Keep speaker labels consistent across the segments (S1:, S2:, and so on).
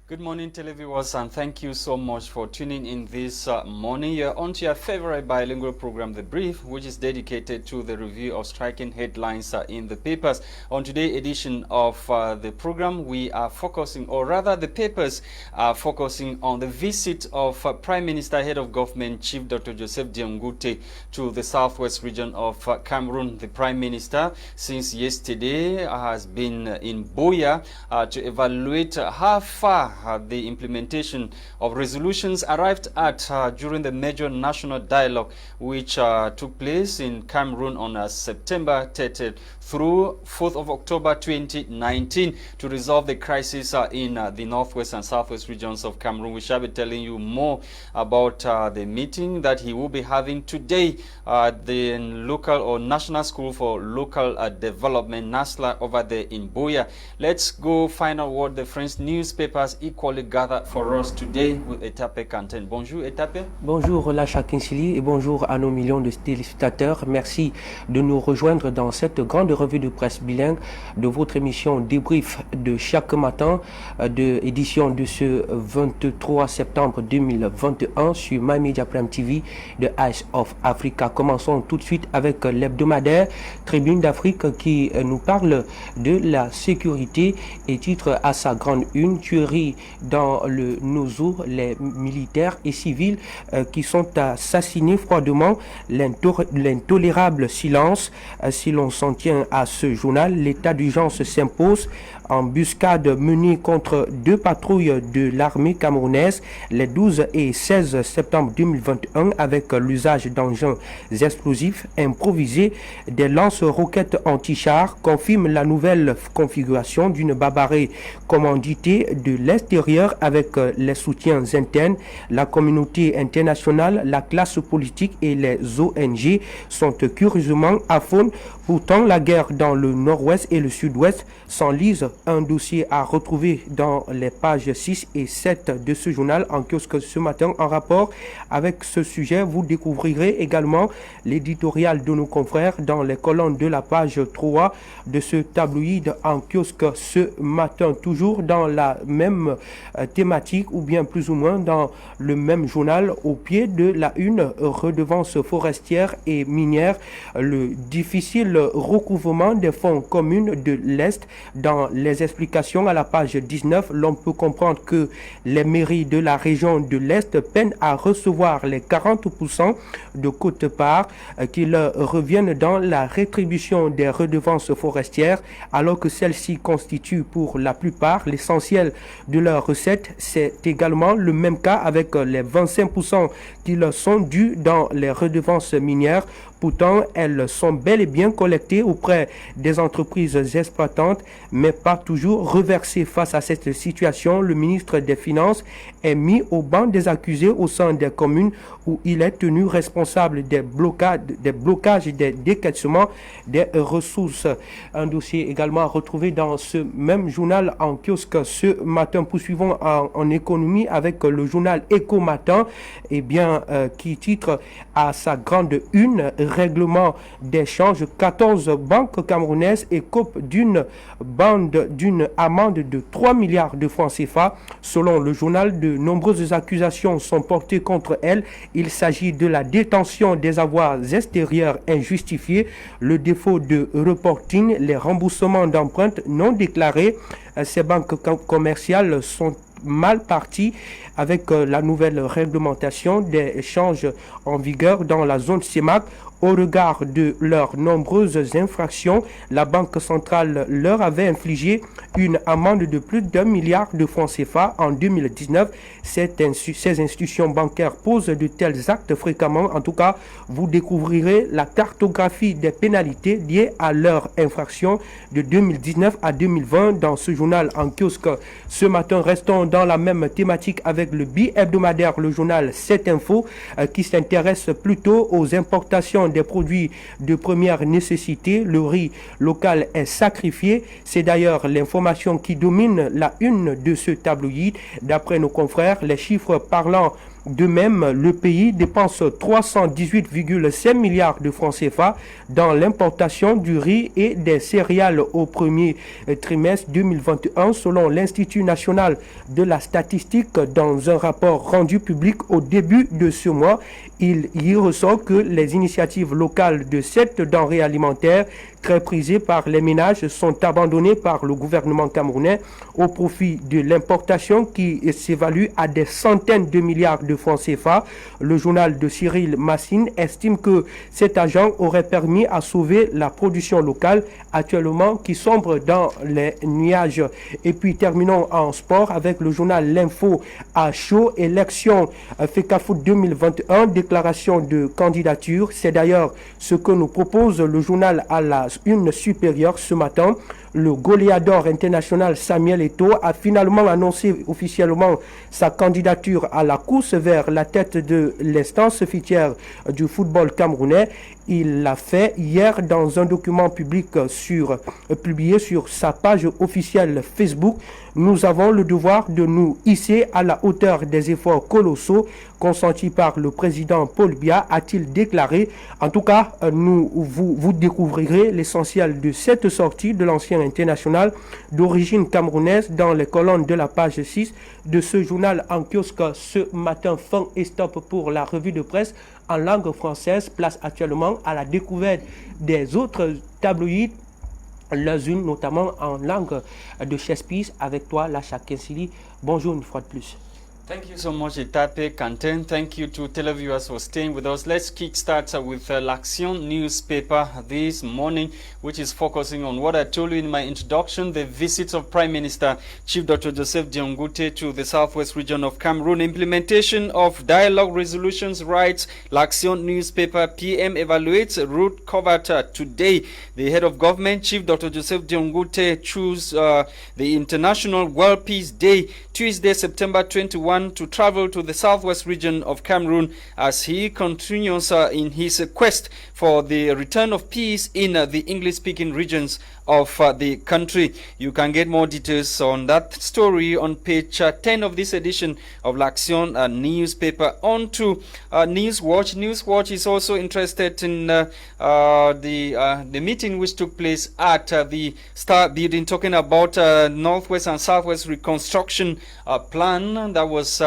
S1: Good morning, televiewers, and thank you so much for tuning in this morning. You're on to your favorite bilingual program, The Brief, which is dedicated to the review of striking headlines in the papers. On today's edition of the program, we are focusing, or rather the papers are focusing on the visit of Prime Minister, Head of Government, Chief Dr. Joseph Diengute to the southwest region of Cameroon. The Prime Minister, since yesterday, has been in Buea to evaluate how far the implementation of resolutions arrived at during the major national dialogue which took place in Cameroon on September 30th through 4th of October 2019 to resolve the crisis in the northwest and southwest regions of Cameroon. We shall be telling you more about the meeting that he will be having today at the local or National School for Local Development, NASLA, over there in Buea. Let's go find out what the French newspapers equally gathered for us today with Etape Quentin. Bonjour Etape.
S2: Bonjour Lasha et bonjour à nos millions de téléspectateurs. Merci de nous rejoindre dans cette grande revue de presse bilingue de votre émission débrief de chaque matin de édition de ce 23 septembre 2021 sur My Media Prime TV de Eyes of Africa. Commençons tout de suite avec l'hebdomadaire Tribune d'Afrique qui nous parle de la sécurité et titre à sa grande une: tuerie dans le Nozo, les militaires et civils qui sont assassinés froidement, l'intolérable silence. Si l'on s'en tient à ce journal, l'état d'urgence s'impose. Embuscade menée contre deux patrouilles de l'armée camerounaise les 12 et 16 septembre 2021 avec l'usage d'engins explosifs improvisés. Des lance-roquettes anti-chars confirment la nouvelle configuration d'une barbarie commanditée de l'extérieur avec les soutiens internes. La communauté internationale, la classe politique et les ONG sont curieusement à fond. Pourtant, la guerre dans le nord-ouest et le sud-ouest s'enlise. Un dossier à retrouver dans les pages 6 et 7 de ce journal en kiosque ce matin en rapport avec ce sujet. Vous découvrirez également l'éditorial de nos confrères dans les colonnes de la page 3 de ce tabloïd en kiosque ce matin, toujours dans la même thématique ou bien plus ou moins dans le même journal. Au pied de la une, redevance forestière et minière, le difficile recouvrement des fonds communs de l'Est. Dans les explications à la page 19, l'on peut comprendre que les mairies de la région de l'Est peinent à recevoir les 40% de quote-part qui leur reviennent dans la rétribution des redevances forestières, alors que celles-ci constituent pour la plupart l'essentiel de leurs recettes. C'est également le même cas avec les 25% qui leur sont dus dans les redevances minières. Pourtant, elles sont bel et bien collectées auprès des entreprises exploitantes, mais pas toujours reversées. Face à cette situation, le ministre des Finances est mis au banc des accusés au sein des communes où il est tenu responsable des blocages et des décaissements des ressources. Un dossier également retrouvé dans ce même journal en kiosque ce matin. Poursuivons en économie avec le journal Éco Matin, qui titre à sa grande une: règlement d'échange. 14 banques camerounaises écopent d'une amende de 3 milliards de francs CFA. Selon le journal, de nombreuses accusations sont portées contre elles. Il s'agit de la détention des avoirs extérieurs injustifiés, le défaut de reporting, les remboursements d'emprunts non déclarés. Ces banques commerciales sont mal parties avec la nouvelle réglementation des échanges en vigueur dans la zone CEMAC. Au regard de leurs nombreuses infractions, la Banque centrale leur avait infligé une amende de plus d'1 milliard de francs CFA en 2019. Ces institutions bancaires posent de tels actes fréquemment. En tout cas, vous découvrirez la cartographie des pénalités liées à leurs infractions de 2019 à 2020 dans ce journal en kiosque. Ce matin, restons dans la même thématique avec le bi-hebdomadaire, le journal 7 Info, qui s'intéresse plutôt aux importations des produits de première nécessité. Le riz local est sacrifié. C'est d'ailleurs l'information qui domine la une de ce tabloïd. D'après nos confrères, les chiffres parlant De même, le pays dépense 318,5 milliards de francs CFA dans l'importation du riz et des céréales au premier trimestre 2021 selon l'Institut national de la statistique. Dans un rapport rendu public au début de ce mois, il y ressort que les initiatives locales de cette denrée alimentaire très prisées par les ménages sont abandonnées par le gouvernement camerounais au profit de l'importation qui s'évalue à des centaines de milliards de francs CFA. Le journal de Cyril Massine estime que cet argent aurait permis à sauver la production locale actuellement qui sombre dans les nuages. Et puis terminons en sport avec le journal L'Info à chaud, élection FECAFOOT 2021, déclaration de candidature. C'est d'ailleurs ce que nous propose le journal à la une supérieure ce matin. Le goléador international Samuel Eto'o a finalement annoncé officiellement sa candidature à la course vers la tête de l'instance fitière du football camerounais. Il l'a fait hier dans un document public publié sur sa page officielle Facebook. Nous avons le devoir de nous hisser à la hauteur des efforts colossaux consentis par le président Paul Biya, a-t-il déclaré. En tout cas, vous découvrirez l'essentiel de cette sortie de l'ancien international d'origine camerounaise dans les colonnes de la page 6 de ce journal en kiosque ce matin. Fin et stop pour la revue de presse en langue française. Place actuellement à la découverte des autres tabloïds, les unes notamment en langue de Shakespeare. Avec toi, Lasha. Bonjour une fois de plus.
S1: Thank you so much, Etape, Quentin. Thank you to televiewers for staying with us. Let's kickstart with L'Action newspaper this morning, which is focusing on what I told you in my introduction, the visit of Prime Minister Chief Dr. Joseph Diongute to the southwest region of Cameroon, implementation of dialogue resolutions rights. L'Action newspaper PM evaluates route covered today. The head of government, Chief Dr. Joseph Diongute, chose the International World Peace Day, Tuesday, September 21, to travel to the southwest region of Cameroon as he continues in his quest for the return of peace in the English-speaking regions of the country. You can get more details on that story on page 10 of this edition of L'Action newspaper. On to Newswatch. Newswatch is also interested in the meeting which took place at the Star Building, talking about Northwest and Southwest reconstruction plan that was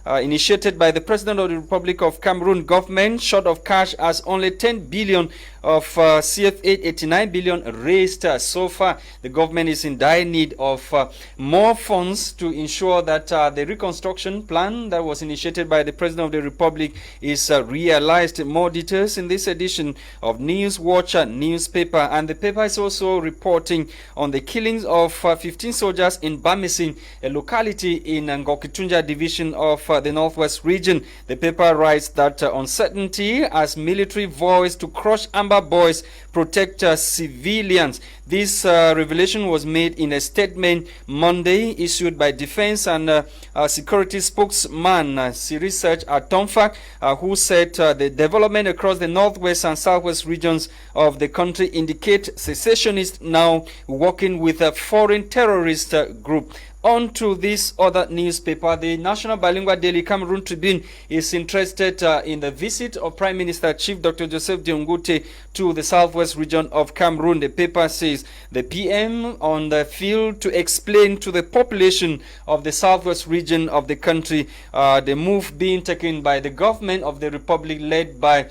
S1: initiated by the President of the Republic of Cameroon. Government short of cash as only 10 billion of CFA 89 billion raised so far. The government is in dire need of more funds to ensure that the reconstruction plan that was initiated by the President of the Republic is realized. More details in this edition of Newswatch newspaper. And the paper is also reporting on the killings of 15 soldiers in Bamisin, a locality in Ngong division of the Northwest region. The paper writes that uncertainty as military voice to crush Amber Boys protect civilians. This revelation was made in a statement Monday issued by Defense and Security spokesman Research at Tomfak, who said the development across the northwest and southwest regions of the country indicate secessionists now working with a foreign terrorist group. On to this other newspaper, the National Bilingual Daily Cameroon Tribune is interested in the visit of Prime Minister Chief Dr. Joseph Diongute to the southwest region of Cameroon. The paper says the PM on the field to explain to the population of the southwest region of the country the move being taken by the government of the Republic led by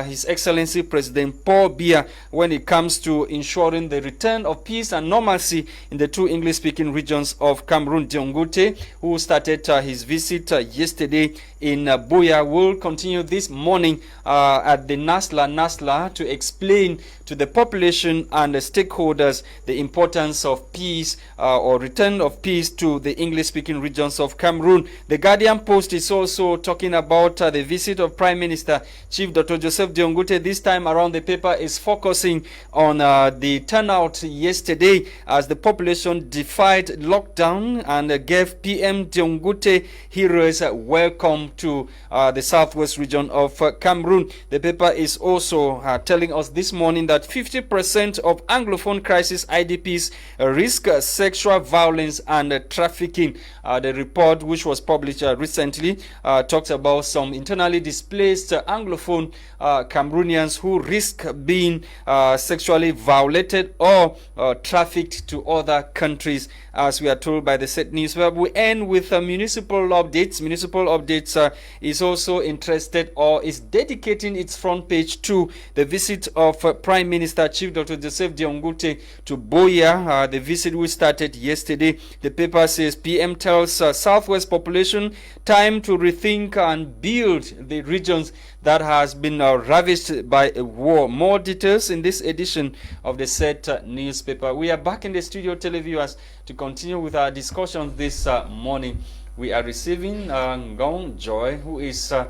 S1: His Excellency President Paul Biya when it comes to ensuring the return of peace and normalcy in the two English-speaking regions of Cameroon. Diongute, who started his visit yesterday in Buea, will continue this morning at the Nasla to explain to the population and the stakeholders the importance of peace or return of peace to the English-speaking regions of Cameroon. The Guardian Post is also talking about the visit of Prime Minister Chief Dr. Joseph Diongute. This time around, the paper is focusing on the turnout yesterday as the population defied lockdown down and gave PM Diongute heroes welcome to the southwest region of Cameroon. The paper is also telling us this morning that 50% of Anglophone crisis IDPs risk sexual violence and trafficking. The report, which was published recently, talks about some internally displaced Anglophone Cameroonians who risk being sexually violated or trafficked to other countries, as we are told by the said newspaper. We end with municipal updates. Municipal updates is also interested or is dedicating its front page to the visit of Prime Minister Chief Dr. Joseph Diongute to Boya. The visit we started yesterday. The paper says PM tells Southwest population time to rethink and build the regions that has been ravaged by a war. More details in this edition of the said newspaper. We are back in the studio, televiewers, to continue with our discussion this morning. We are receiving Ngong Joy, who is a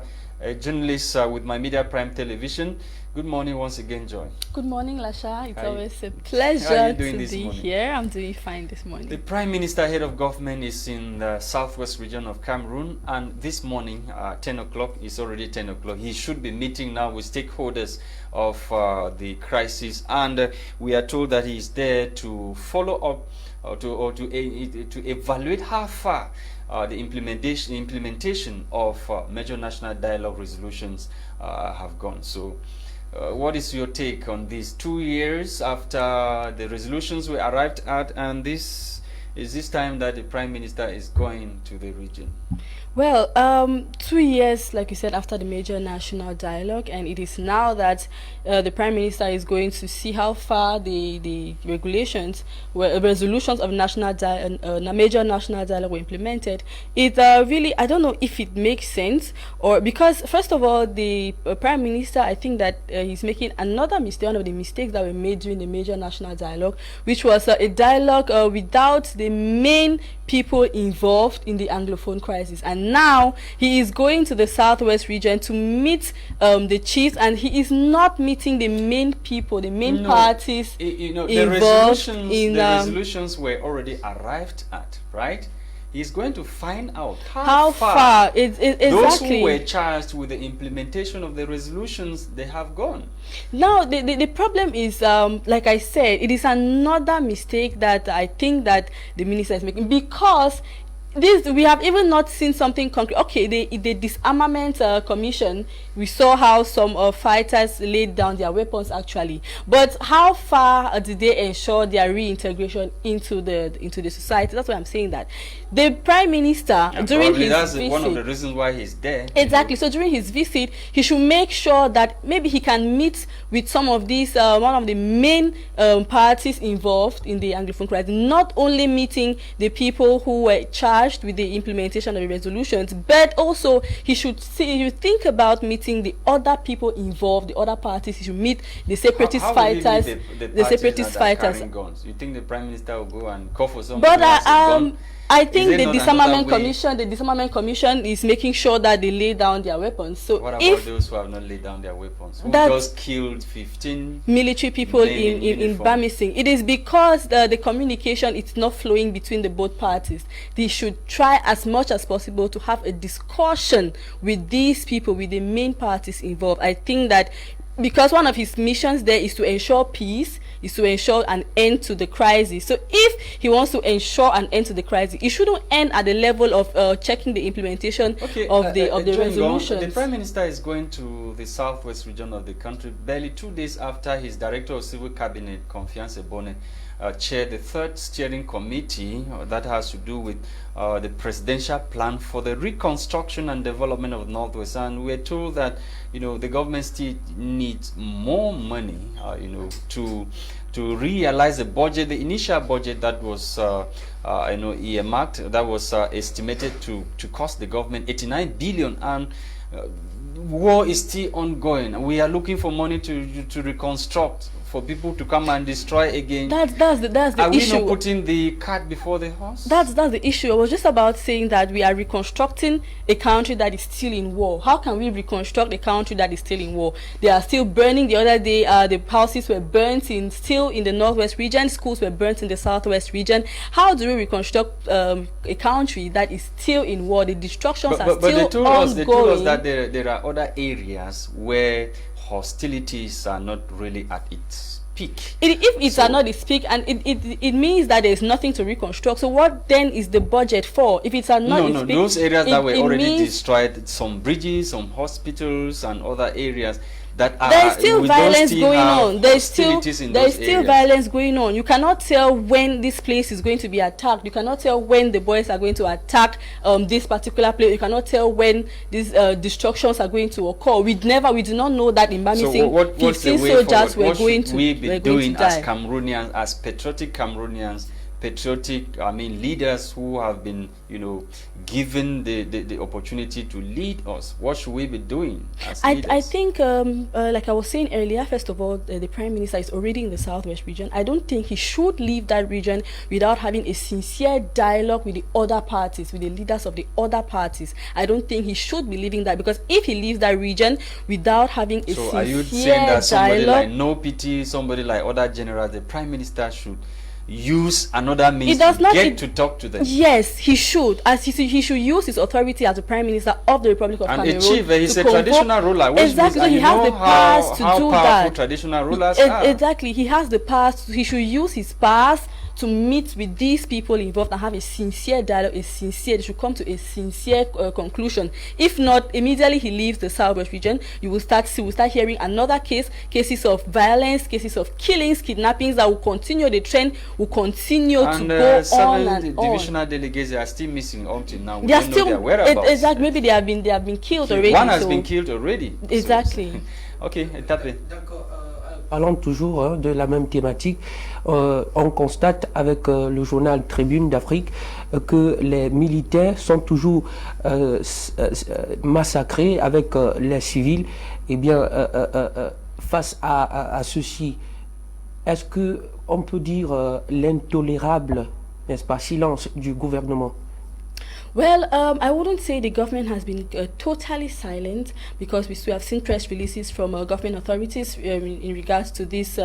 S1: journalist with My Media Prime Television. Good morning once again, Joy.
S3: Good morning, Lasha. It's always a pleasure to be
S1: morning?
S3: here. I'm doing fine this morning.
S1: The Prime Minister, head of government, is in the southwest region of Cameroon, and this morning, 10 o'clock, it's already 10 o'clock. He should be meeting now with stakeholders of the crisis, and we are told that he is there to follow up to evaluate how far the implementation of major national dialogue resolutions have gone. So what is your take on these 2 years after the resolutions we arrived at, and this is this time that the Prime Minister is going to the region?
S3: Well, 2 years, like you said, after the major national dialogue, and it is now that the Prime Minister is going to see how far the resolutions of major national dialogue were implemented. It really, I don't know if it makes sense, or because first of all, the Prime Minister, I think that he's making another mistake, one of the mistakes that were made during the major national dialogue, which was a dialogue without the main people involved in the Anglophone crisis. And now he is going to the southwest region to meet the chiefs, and he is not meeting the main people, the main parties involved in
S1: the resolutions were already arrived at, right? He's going to find out how far
S3: exactly
S1: those who were charged with the implementation of the resolutions, they have gone.
S3: Now, the problem is, like I said, it is another mistake that I think that the minister is making, because we have even not seen something concrete. Okay, the disarmament commission, we saw how some fighters laid down their weapons actually, but how far did they ensure their reintegration into the society? That's why I'm saying that the Prime Minister, during his visit,
S1: one of the reasons why he's there.
S3: Exactly. So during his visit, he should make sure that maybe he can meet with some of these one of the main parties involved in the Anglophone crisis, not only meeting the people who were charged with the implementation of the resolutions, but also he should think about meeting the other people involved, the other parties. He should meet the separatist fighters, the separatist fighters.
S1: Guns? You think the Prime Minister will go and call for some?
S3: But I think the disarmament commission is making sure that they lay down their weapons. So
S1: what about those who have not laid down their weapons? Who just killed 15
S3: military people in Bamising? It is because the communication is not flowing between the both parties. They should try as much as possible to have a discussion with these people, with the main parties involved. I think that because one of his missions there is to ensure peace, is to ensure an end to the crisis. So if he wants to ensure an end to the crisis, it shouldn't end at the level of checking the implementation of the resolutions.
S1: The Prime Minister is going to the southwest region of the country barely 2 days after his Director of Civil Cabinet, Confiance Ebone, chaired the third steering committee that has to do with the presidential plan for the reconstruction and development of the Northwest. And we're told that the government still needs more money to realize the budget, the initial budget that was earmarked, that was estimated to cost the government 89 billion, and war is still ongoing. We are looking for money to reconstruct for people to come and destroy again?
S3: That's the
S1: Are we
S3: issue.
S1: not putting the cart before the horse?
S3: That's the issue. I was just about saying that we are reconstructing a country that is still in war. How can we reconstruct a country that is still in war? They are still burning. The other day, the houses were burnt still in the northwest region. Schools were burnt in the southwest region. How do we reconstruct a country that is still in war? The destructions are still
S1: they told us that there are other areas where hostilities are not really at its peak.
S3: If it's not its peak, and it means that there's nothing to reconstruct. So what then is the budget for? If it's not its peak,
S1: those areas that were already destroyed, some bridges, some hospitals, and other areas that are,
S3: there's still violence going on. There's still violence going on. You cannot tell when this place is going to be attacked. You cannot tell when the boys are going to attack this particular place. You cannot tell when these destructions are going to occur. We do not know that in Bamising 15 soldiers were going to
S1: we be doing as Cameroonians, as patriotic Cameroonians, leaders who have been, given the opportunity to lead us? What should we be doing as leaders?
S3: I think, like I was saying earlier, first of all, the Prime Minister is already in the Southwest region. I don't think he should leave that region without having a sincere dialogue with the other parties, with the leaders of the other parties. I don't think he should be leaving that, because if he leaves that region without having a sincere dialogue... So are you saying that
S1: somebody like No Pity, somebody like other generals, the Prime Minister should use another means to talk to them?
S3: Yes, he should. As he should use his authority as the Prime Minister of the Republic of Cameroon.
S1: And a chief, he's a traditional ruler.
S3: Exactly, so he has the powers to do that.
S1: Traditional rulers are.
S3: Exactly, he has the powers. He should use his powers to meet with these people involved and have a sincere dialogue. They should come to a sincere conclusion. If not, immediately he leaves the Southwest region, you will start hearing another cases of violence, cases of killings, kidnappings that will continue. The trend will continue to go on and on.
S1: Divisional delegates are still missing until now.
S3: They are still their whereabouts. Exactly. Maybe they have been killed already.
S1: One has been killed already.
S3: Exactly.
S1: Okay, Etape.
S2: Parlons toujours de la même thématique. On constate avec le journal Tribune d'Afrique que les militaires sont toujours massacrés avec les civils. Eh bien, face à ceci, est-ce qu'on peut dire l'intolérable, n'est-ce pas, silence du gouvernement?
S3: Well, I wouldn't say the government has been totally silent, because we have seen press releases from government authorities in regards to this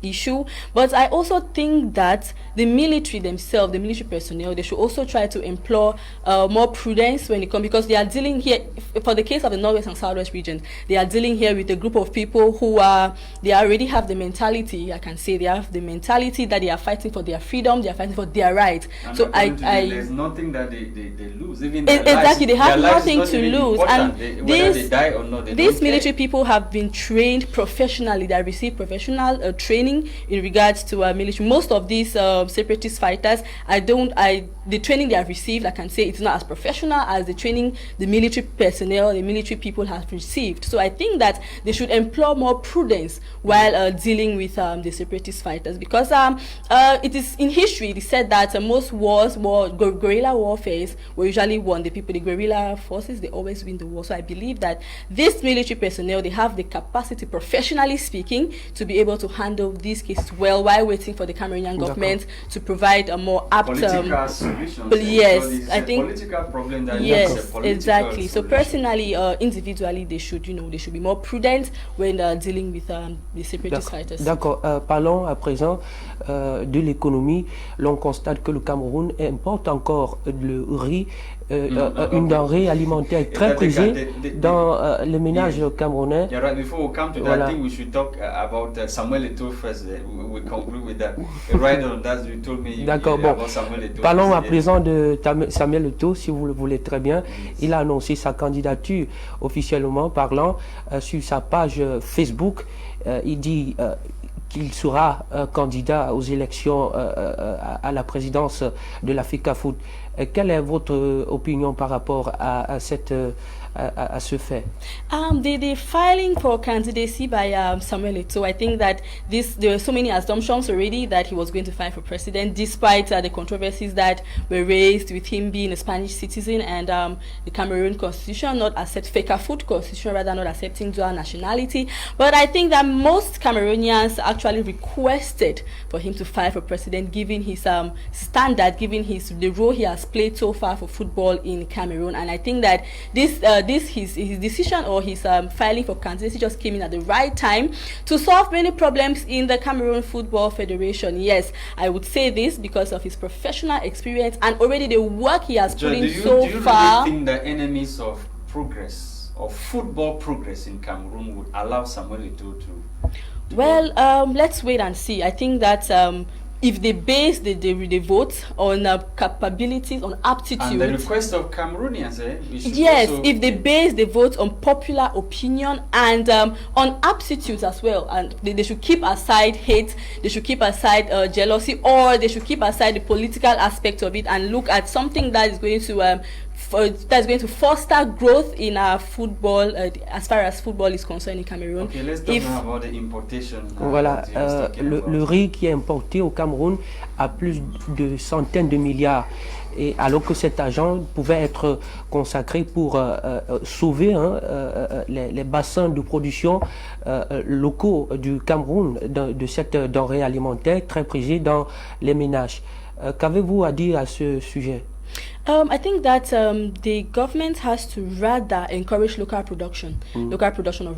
S3: issue. But I also think that the military themselves, the military personnel, they should also try to employ more prudence when it comes, because they are dealing here, for the case of the Northwest and Southwest regions, they are dealing here with a group of people who they already have the mentality, I can say, they have the mentality that they are fighting for their freedom, they are fighting for their rights.
S1: And so there's nothing that they lose. Even
S3: exactly, they have nothing to lose, and
S1: whether they die or not,
S3: these military people have been trained professionally. They have received professional training in regards to military. Most of these separatist fighters, the training they have received, I can say it's not as professional as the training the military personnel, the military people have received. So I think that they should employ more prudence while dealing with the separatist fighters, because it is in history, it is said that most guerrilla warfare were usually won. The guerrilla forces, they always win the war. So I believe that this military personnel, they have the capacity, professionally speaking, to be able to handle these cases well, while waiting for the Cameroonian government to provide a more apt
S1: political solutions.
S3: Yes, I think
S1: political problem that
S3: exactly. So personally, individually, they should be more prudent when dealing with the separatist fighters.
S2: D'accord. Parlons à présent de l'économie. L'on constate que le Cameroun importe encore le riz, une denrée alimentaire très prisée dans les ménages camerounais.
S1: Yeah, right. Before we come to that, I think we should talk about Samuel Eto'o first. We conclude with that. Right on that, you told me about Samuel Eto'o.
S2: Parlons à présent de Samuel Eto'o, si vous le voulez très bien. Il a annoncé sa candidature officiellement parlant sur sa page Facebook. Il dit qu'il sera candidat aux élections à la présidence de la FECAFOOT. Quelle est votre opinion par rapport à cette à ce fait?
S3: The filing for candidacy by Samuel Eto'o, I think that there were so many assumptions already that he was going to file for president, despite the controversies that were raised with him being a Spanish citizen and the Cameroon constitution not accept food constitution, rather not accepting dual nationality. But I think that most Cameroonians actually requested for him to file for president, given his standard, given the role he has played so far for football in Cameroon. And I think that his decision or his filing for candidacy just came in at the right time to solve many problems in the Cameroon Football Federation. Yes, I would say this because of his professional experience and already the work he has put in so
S1: do you
S3: far.
S1: really think the enemies of progress, of football progress in Cameroon, would allow Samuel Eto'o to
S3: Well, let's wait and see. I think that if they base the vote on capabilities, on aptitude,
S1: and the request of Cameroonians,
S3: yes, if they base the vote on popular opinion and on aptitudes as well, and they should keep aside hate, they should keep aside jealousy, or they should keep aside the political aspect of it and look at something that is going to foster growth in our football, as far as football is concerned in Cameroon.
S1: Okay, let's talk now about the importation.
S2: Voilà, le riz qui est importé au Cameroun a plus de centaines de milliards. Et alors que cet argent pouvait être consacré pour sauver les bassins de production locaux du Cameroun de cette denrée alimentaire très prisée dans les ménages. Qu'avez-vous à dire à ce sujet?
S3: I think that the government has to rather encourage local production of